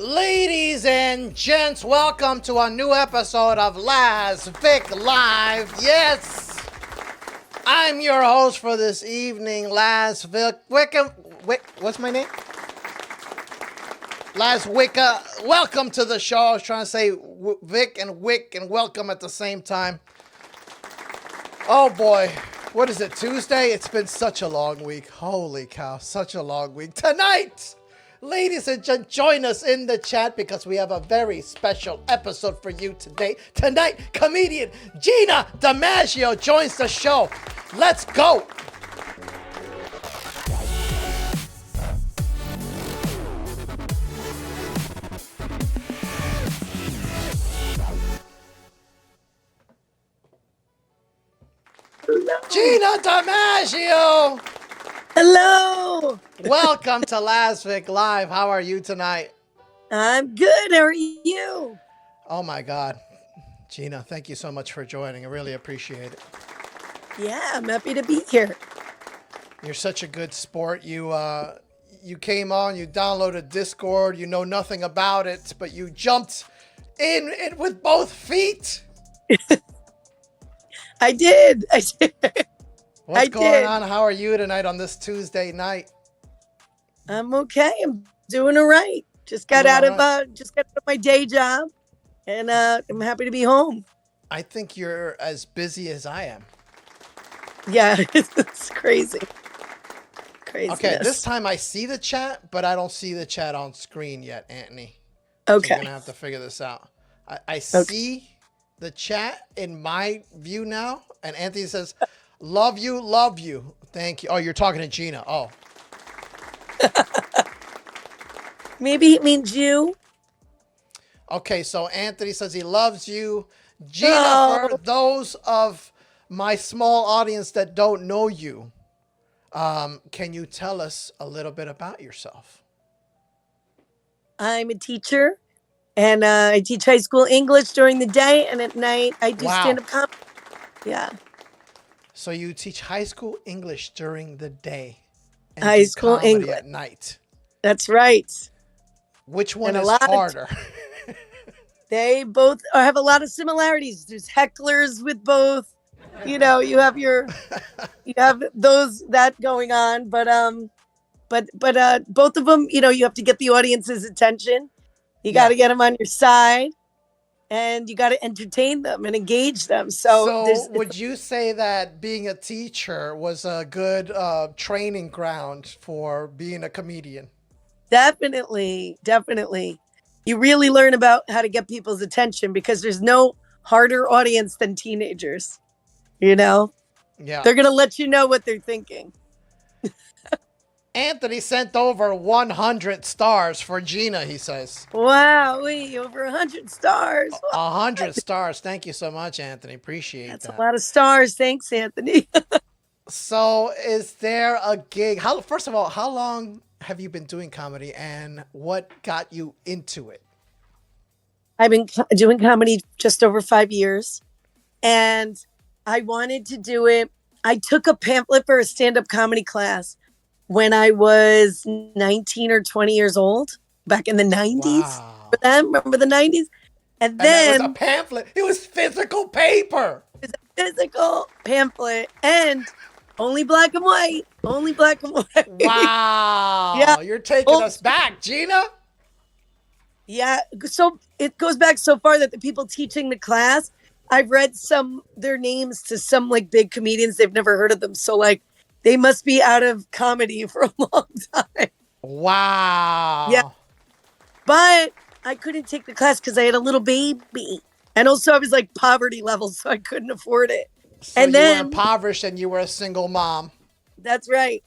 Ladies and gents, welcome to a new episode of Laz Vic Live. Yes, I'm your host for this evening, Laz Vic. What's my name? Laz Wicca. Welcome to the show. I was trying to say Vic and Wick and welcome at the same time. Oh boy, what is it, Tuesday? It's been such a long week. Holy cow, such a long week. Tonight, ladies and gents, join us in the chat because we have a very special episode for you today. Tonight, comedian Gina DiMaggio joins the show. Let's go. Gina DiMaggio! Hello! Welcome to Laz Vic Live. How are you tonight? I'm good. How are you? Oh my God. Gina, thank you so much for joining. I really appreciate it. Yeah, I'm happy to be here. You're such a good sport. You came on, you downloaded Discord, you know nothing about it, but you jumped in with both feet. I did. What's going on? How are you tonight on this Tuesday night? I'm okay. I'm doing all right. Just got out of my day job, and I'm happy to be home. I think you're as busy as I am. Yeah, it's crazy. Craziness. Okay, this time I see the chat, but I don't see the chat on screen yet, Anthony. Okay. So you're gonna have to figure this out. I see the chat in my view now, and Anthony says, love you. Thank you. Oh, you're talking to Gina. Oh. Maybe he means you. Okay, so Anthony says he loves you. Gina, for those of my small audience that don't know you, can you tell us a little bit about yourself? I'm a teacher, and I teach high school English during the day, and at night I do stand-up comedy. Yeah. So you teach high school English during the day and high school English at night. That's right. Which one is harder? They both have a lot of similarities. There's hecklers with both. You know, you have that going on, but both of them, you know, you have to get the audience's attention. You got to get them on your side, and you got to entertain them and engage them. So would you say that being a teacher was a good training ground for being a comedian? Definitely. You really learn about how to get people's attention because there's no harder audience than teenagers. You know? Yeah. They're going to let you know what they're thinking. Anthony sent over 100 stars for Gina, he says. Wow, over 100 stars. 100 stars. Thank you so much, Anthony. Appreciate that. That's a lot of stars. Thanks, Anthony. So is there a gig? First of all, how long have you been doing comedy and what got you into it? I've been doing comedy just over 5 years, and I wanted to do it. I took a pamphlet for a stand-up comedy class when I was 19 or 20 years old, back in the 90s. Wow. Remember the 90s? And then it was a pamphlet. It was physical paper. It was a physical pamphlet, and only black and white. Wow. Yeah. You're taking us back, Gina. Yeah. So it goes back so far that the people teaching the class, I've read their names to some like big comedians. They've never heard of them. So like they must be out of comedy for a long time. Wow. Yeah. But I couldn't take the class because I had a little baby. And also I was like poverty level, so I couldn't afford it. So and then you were impoverished and you were a single mom. That's right.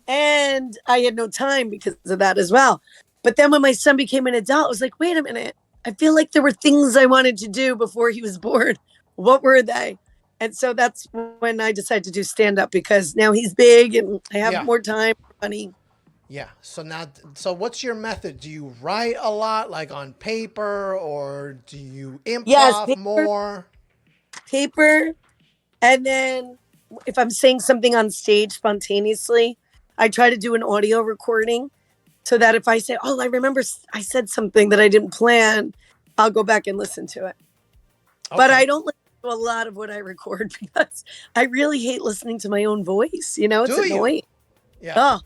And I had no time because of that as well. But then when my son became an adult, I was like, wait a minute. I feel like there were things I wanted to do before he was born. What were they? And so that's when I decided to do stand-up because now he's big and I have more time, money. Yeah. So what's your method? Do you write a lot, like on paper, or do you improv more? Paper. And then if I'm saying something on stage spontaneously, I try to do an audio recording. so that if I say, oh, I remember I said something that I didn't plan, I'll go back and listen to it. But I don't listen to a lot of what I record because I really hate listening to my own voice. You know, it's Do you? annoying. Yeah. Oh,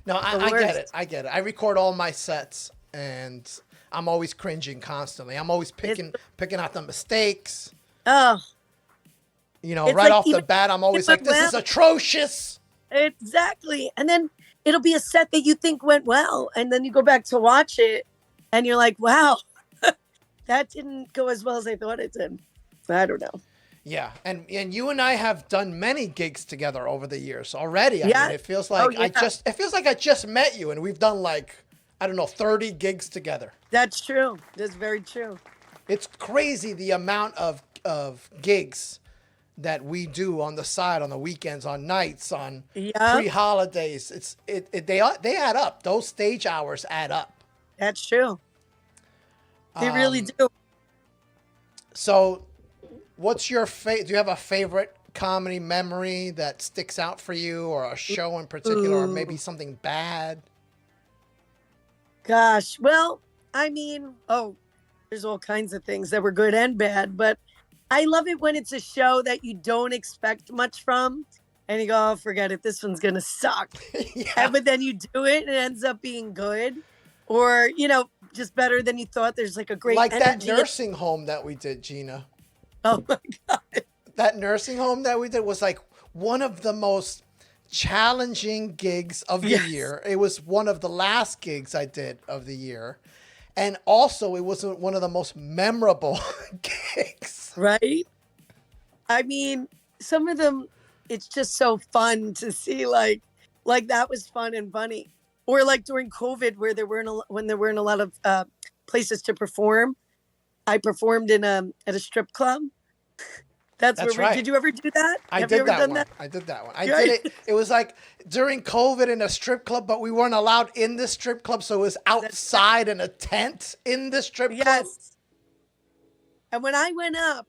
No, the I get it. worst. I get it. I record all my sets, and I'm always cringing constantly. I'm always picking out the mistakes. Oh, You know, it's right like off the even bat, I'm if it always like, went "This is well. atrocious." Exactly. And then it'll be a set that you think went well. And then you go back to watch it and you're like, wow, that didn't go as well as I thought it did. I don't know. Yeah, and you and I have done many gigs together over the years already. I mean, Yeah. it feels Oh, like yeah. it feels like I just met you, and we've done like, I don't know, 30 gigs together. That's true. That's very true. It's crazy the amount of gigs that we do on the side, on the weekends, on nights, on Yeah, pre-holidays. They add up. Those stage hours add up. that's true. They really Um, do. So, what's your do you have a favorite comedy memory that sticks out for you, or a show in particular, or maybe Ooh, something bad? gosh. Well, I mean, oh, there's all kinds of things that were good and bad, but I love it when it's a show that you don't expect much from. And you go, oh, forget it. This one's going to suck. Yeah, But then you do it and it ends up being good or, you know, just better than you thought. There's like a great like that energy. nursing home that we did, Gina. Oh my God. That nursing home that we did was like one of the most challenging gigs of the Yes. year. It was one of the last gigs I did of the year. And also, it was one of the most memorable gigs. Right. I mean, some of them, it's just so fun to see like that was fun and funny. Or like during COVID where when there weren't a lot of places to perform. I performed in at a strip club. That's where That's right. did you ever do that? I Have you did ever that done one. that? I did that one. I did Right. it. It was like during COVID in a strip club, but we weren't allowed in the strip club, so it was That's right. outside in a tent in the strip club. Yes. And when I went up,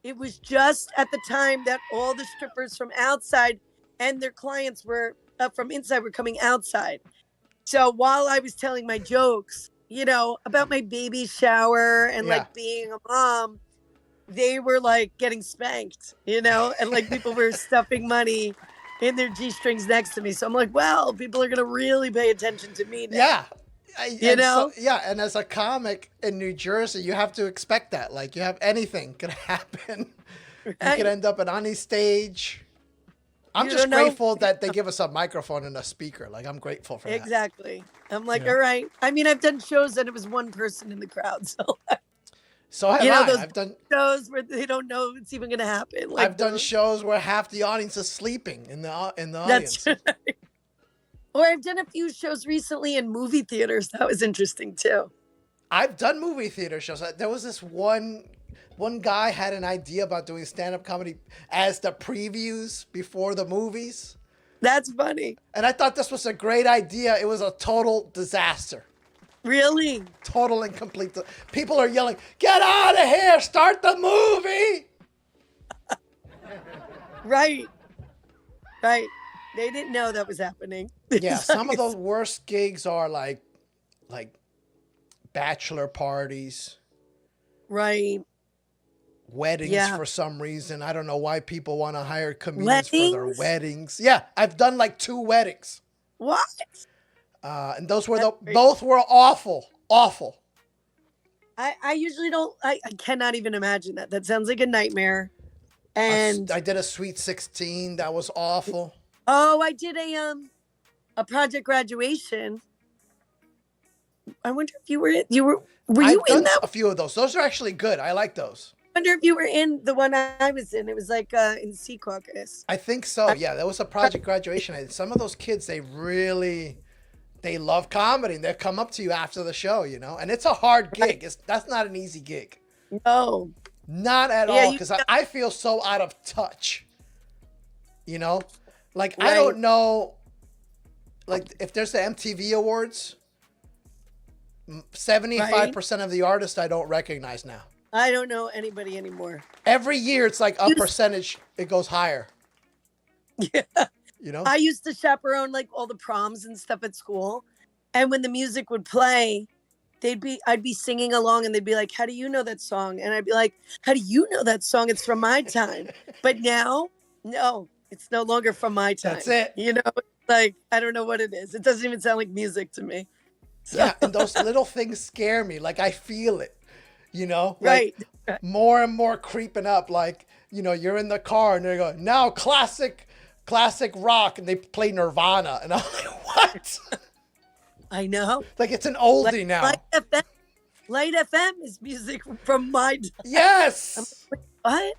it was just at the time that all the strippers from outside and their clients were from inside were coming outside. So while I was telling my jokes, you know, about my baby shower and Yeah. like being a mom, they were like getting spanked, you know, and like people were stuffing money in their G strings next to me. So I'm like, well, people are going to really pay attention to me now, Yeah. you And so, know? yeah, and as a comic in New Jersey, you have to expect that. Like, you have anything could happen. You could Right? end up on any stage. I'm You just don't know. grateful that they give us a microphone and a speaker. Like, I'm grateful for that. Exactly. I'm like, Yeah. all right. I mean, I've done shows that it was one person in the crowd. So, So have you know, I. those shows where they don't know it's even going to happen. Like, I've done shows where half the audience is sleeping in the that's audience. or I've done a few shows recently in movie theaters. That was interesting too. I've done movie theater shows. There was this one guy had an idea about doing stand-up comedy as the previews before the movies. That's funny. And I thought this was a great idea. It was a total disaster. Really? Total and complete. People are yelling, "Get out of here! Start the movie!" Right. Right. They didn't know that was happening. Yeah, some of those worst gigs are like bachelor parties, Right. weddings Yeah. for some reason. I don't know why people want to hire comedians for their Weddings? weddings. Yeah, I've done like 2 weddings. What? And those were That's crazy. both were awful. I usually don't I cannot even imagine that. That sounds like a nightmare. And I did a sweet 16 that was awful. oh, I did a project graduation. I wonder if you were in you I've in done that? a few of those. Those are actually good. I like those. I wonder if you were in the one I was in. It was like in Sea Caucus. I think so. Yeah, that was a project graduation. And some of those kids, they love comedy, and they'll come up to you after the show, you know. And it's a hard gig. That's not an easy gig. No. Not at Yeah, all, because I feel so out of touch. You know, like I Right. don't know, like if there's the MTV Awards, 75% of the artists I don't recognize now. I don't know anybody anymore. Every year, it's like a percentage. It goes higher. Yeah. You know. I used to chaperone like all the proms and stuff at school. And when the music would play, I'd be singing along and they'd be like, how do you know that song? And I'd be like, how do you know that song? It's from my time. But now, no, it's no longer from my time. That's it. You know, like, I don't know what it is. It doesn't even sound like music to me. So. Yeah, and those little things scare me. Like, I feel it, you know? Right. Like, more and more creeping up. Like, you know, you're in the car and they go, now classic rock, and they play Nirvana. And I'm like, what? I know. Like, it's an oldie now. Light FM is music from my time. Yes. Like, what?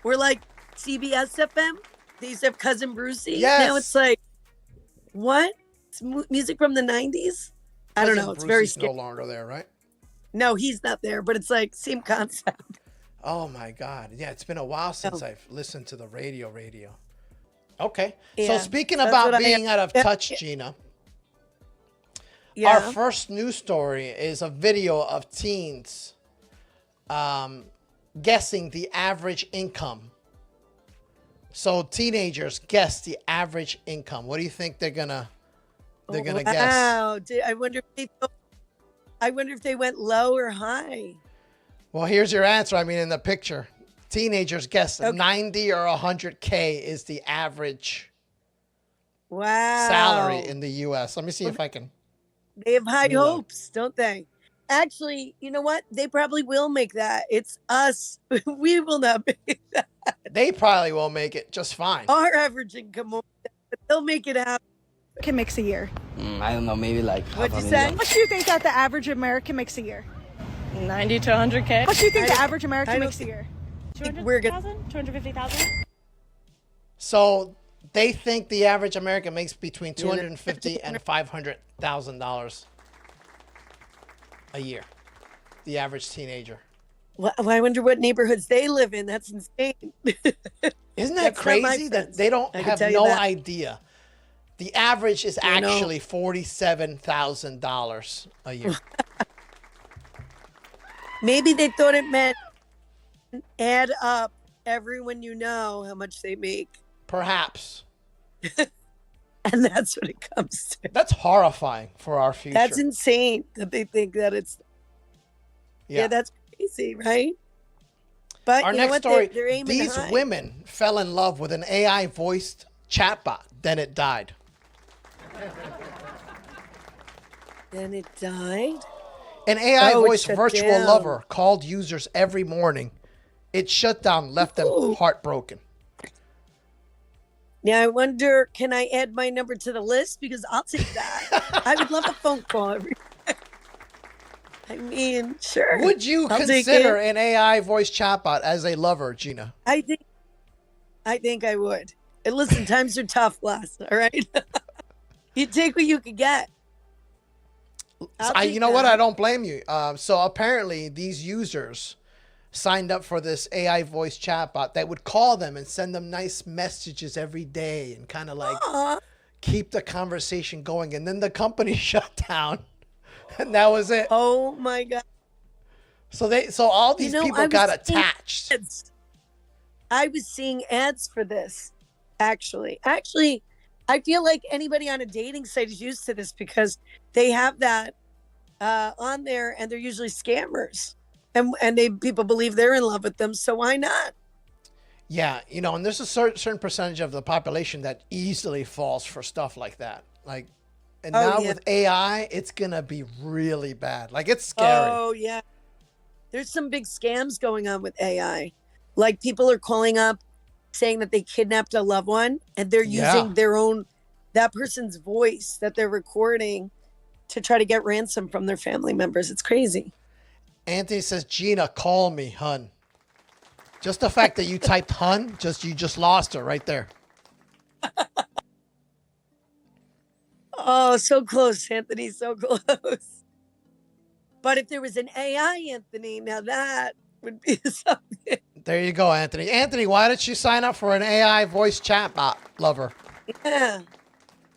We're like CBS FM. They used to have Cousin Brucey. Yes. Now it's like, what? It's music from the 90s? I don't know. It's very scary. No longer there, right? No, he's not there, but it's like same concept. Oh my God. Yeah, it's been a while since I've listened to the radio. Okay. Yeah, so speaking about being out of touch, Gina, our first news story is a video of teens guessing the average income. So teenagers guess the average income. What do you think they're gonna guess? Wow. I wonder if they went low or high. Well, here's your answer. I mean, in the picture, teenagers guess 90 or 100K is the average salary in the U.S. Let me see if I can. They have high hopes, don't they? Actually, you know what? They probably will make that. It's us. We will not make that. They probably will make it just fine. Our average income won't, but they'll make it happen. American makes a year? I don't know, maybe like What'd you say? How much do you think that the average American makes a year? 90 to 100K. How much do you think the average American makes a year? 200,000? 250,000? So they think the average American makes between $250,000 and $500,000 a year. The average teenager. Well, I wonder what neighborhoods they live in. That's insane. Isn't that crazy that they don't have no idea? The average is actually $47,000 a year. Maybe they thought it meant add up everyone you know how much they make. Perhaps. And that's what it comes to. That's horrifying for our future. That's insane that they think that it's. Yeah, that's crazy, right? But our you know next what? story, they're aiming these high. women fell in love with an AI voiced chatbot. Then it died. Then it died? An AI voiced shut virtual down. lover called users every morning. It shut down, left them heartbroken. Now I wonder, can I add my number to the list? Because I'll take that. I would love a phone call every day. I mean, sure. Would you consider an AI voice chatbot as a lover, Gina? I think I would. And listen, times are tough, Laz. All right. You take what you can get. You know what? I don't blame you. So apparently these users signed up for this AI voice chatbot that would call them and send them nice messages every day and kind of like keep the conversation going. And then the company shut down, and that was it. Oh my God! So all these people got attached. I was seeing ads for this. Actually, I feel like anybody on a dating site is used to this because they have that on there, and they're usually scammers. And people believe they're in love with them, so why not? Yeah, and there's a certain percentage of the population that easily falls for stuff like that. Like, and now with AI, it's gonna be really bad. Like, it's scary. Oh yeah, there's some big scams going on with AI. Like, people are calling up saying that they kidnapped a loved one, and they're using that person's voice that they're recording to try to get ransom from their family members. It's crazy. Anthony says, Gina, call me, hun. Just the fact that you typed hun, you just lost her right there. Oh, so close, Anthony, so close. But if there was an AI Anthony, now that would be something. There you go, Anthony. Anthony, why did you sign up for an AI voice chatbot lover? Yeah.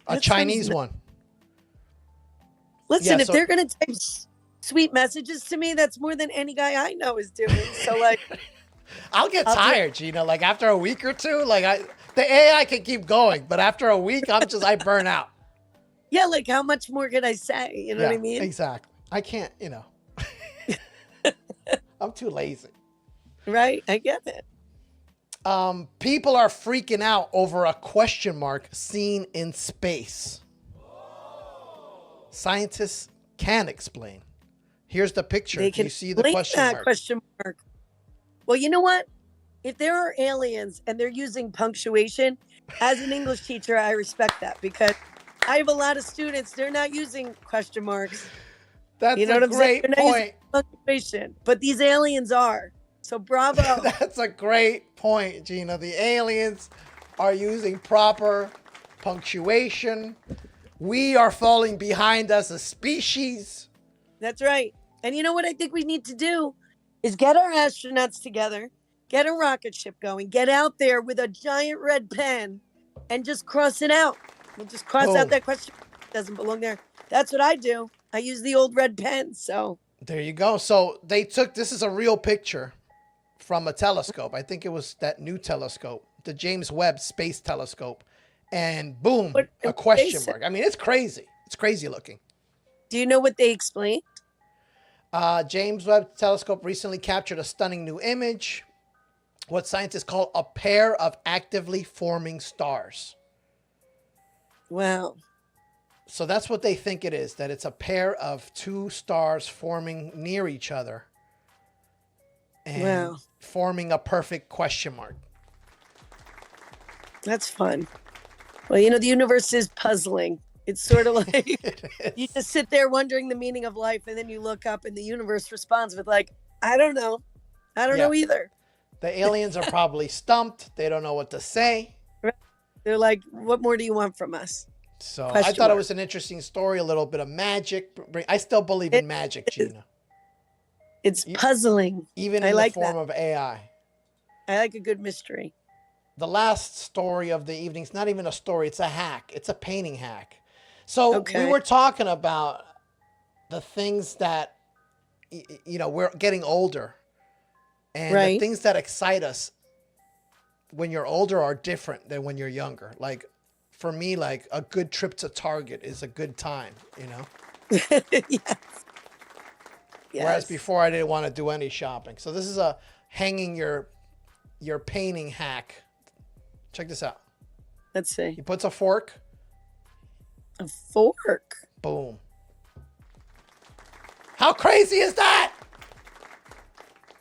A Chinese one. Listen, if they're going to type sweet messages to me, that's more than any guy I know is doing. So, like, I'll get tired, Gina. Like, after a week or two, the AI can keep going, but after a week, I burn out. Yeah, like how much more could I say? You know what I mean? Exactly. I can't, I'm too lazy. Right? I get it. People are freaking out over a question mark seen in space. Scientists can't explain. Here's the picture. They Do can you see the explain question that mark? question mark. Well, you know what? If there are aliens and they're using punctuation, as an English teacher, I respect that because I have a lot of students, they're not using question marks. That's You know a what I'm saying? great They're not using point. punctuation, but these aliens are. So bravo. That's a great point, Gina. The aliens are using proper punctuation. We are falling behind as a species. That's right. And you know what I think we need to do is get our astronauts together, get a rocket ship going, get out there with a giant red pen and just cross it out. We'll just cross out Boom. that question. Doesn't belong there. That's what I do. I use the old red pen. So There you go. So they took, this is a real picture from a telescope. I think it was that new telescope, the James Webb Space Telescope. And boom, a question mark. I mean, it's crazy. It's crazy looking. Do you know what they explained? James Webb Telescope recently captured a stunning new image, what scientists call a pair of actively forming stars. Wow. So that's what they think it is, that it's a pair of two stars forming near each other and forming a perfect question mark. That's fun. Well, the universe is puzzling. It's sort of like you just sit there wondering the meaning of life, and then you look up and the universe responds with like, I don't know. I don't know either. The aliens are probably stumped. They don't know what to say. They're like, what more do you want from us? So I thought it was an interesting story, a little bit of magic. I still believe in magic, Gina. It's puzzling. Even in the form of AI. I like a good mystery. The last story of the evening is not even a story. It's a hack. It's a painting hack. So we were talking about the things that, we're getting older. And the things that excite us when you're older are different than when you're younger. Like, for me, like a good trip to Target is a good time, Yes. Whereas before I didn't want to do any shopping. So this is a hanging your painting hack. Check this out. Let's see. He puts a fork. A fork. Boom. How crazy is that?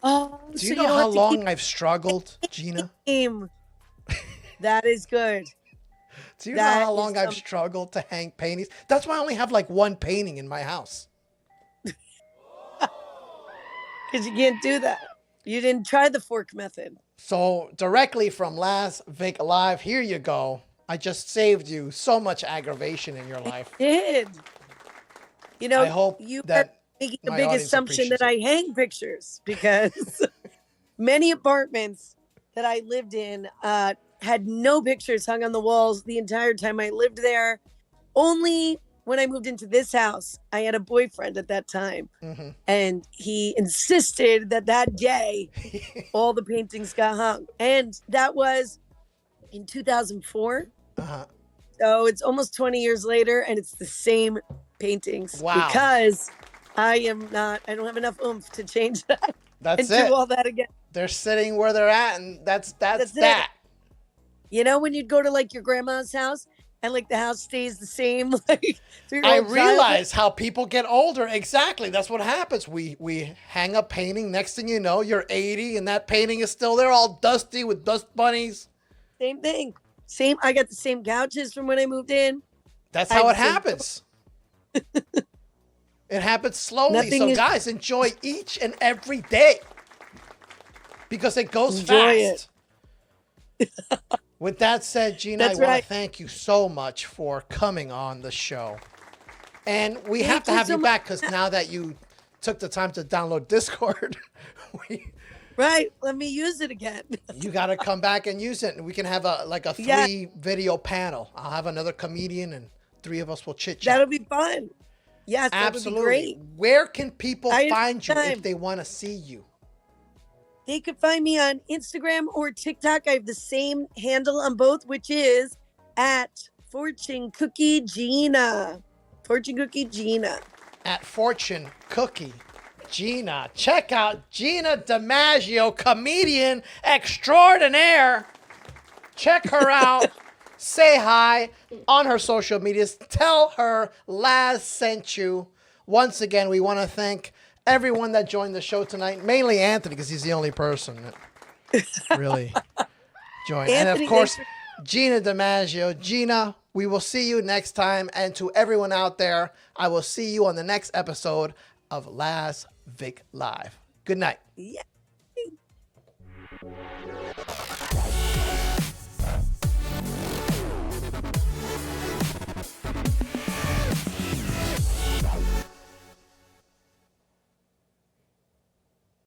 Oh, do you know how long I've struggled, Gina? That is good. Do you know how long I've struggled to hang paintings? That's why I only have like one painting in my house. Because you can't do that. You didn't try the fork method. So directly from Laz Vic Live, here you go. I just saved you so much aggravation in your life. I did. I hope you that are making a big assumption that I hang pictures because many apartments that I lived in had no pictures hung on the walls the entire time I lived there. Only when I moved into this house, I had a boyfriend at that time. Mm-hmm. And he insisted that day, all the paintings got hung. And that was in 2004. Uh-huh. So it's almost 20 years later, and it's the same paintings. Wow. Because I don't have enough oomph to change that. That's and do all that again. They're sitting where they're at, and that's that. It. When you'd go to like your grandma's house and like the house stays the same, like I realize how people get older. Exactly. That's what happens. We hang a painting. Next thing you know, you're 80 and that painting is still there, all dusty with dust bunnies. Same thing. I got the same couches from when I moved in. That's how it happens. It happens slowly. So guys, enjoy each and every day because it goes fast. With that said, Gina, I want to thank you so much for coming on the show. And we have to have you back because now that you took the time to download Discord, let me use it again. You got to come back and use it. And we can have a 3-video panel. I'll have another comedian and 3 of us will chit chat. That'll be fun. Yes, absolutely. That would be great. Where can people find you if they want to see you? They could find me on Instagram or TikTok. I have the same handle on both, which is @ Fortune Cookie Gina. Fortune Cookie Gina. At Fortune Cookie Gina. Check out Gina DiMaggio, comedian extraordinaire. Check her out. Say hi on her social medias. Tell her Laz sent you. Once again, we want to thank everyone that joined the show tonight, mainly Anthony, because he's the only person that really joined. And of course, Gina DiMaggio. Gina, we will see you next time. And to everyone out there, I will see you on the next episode of Laz Vic Live. Good night. Yeah.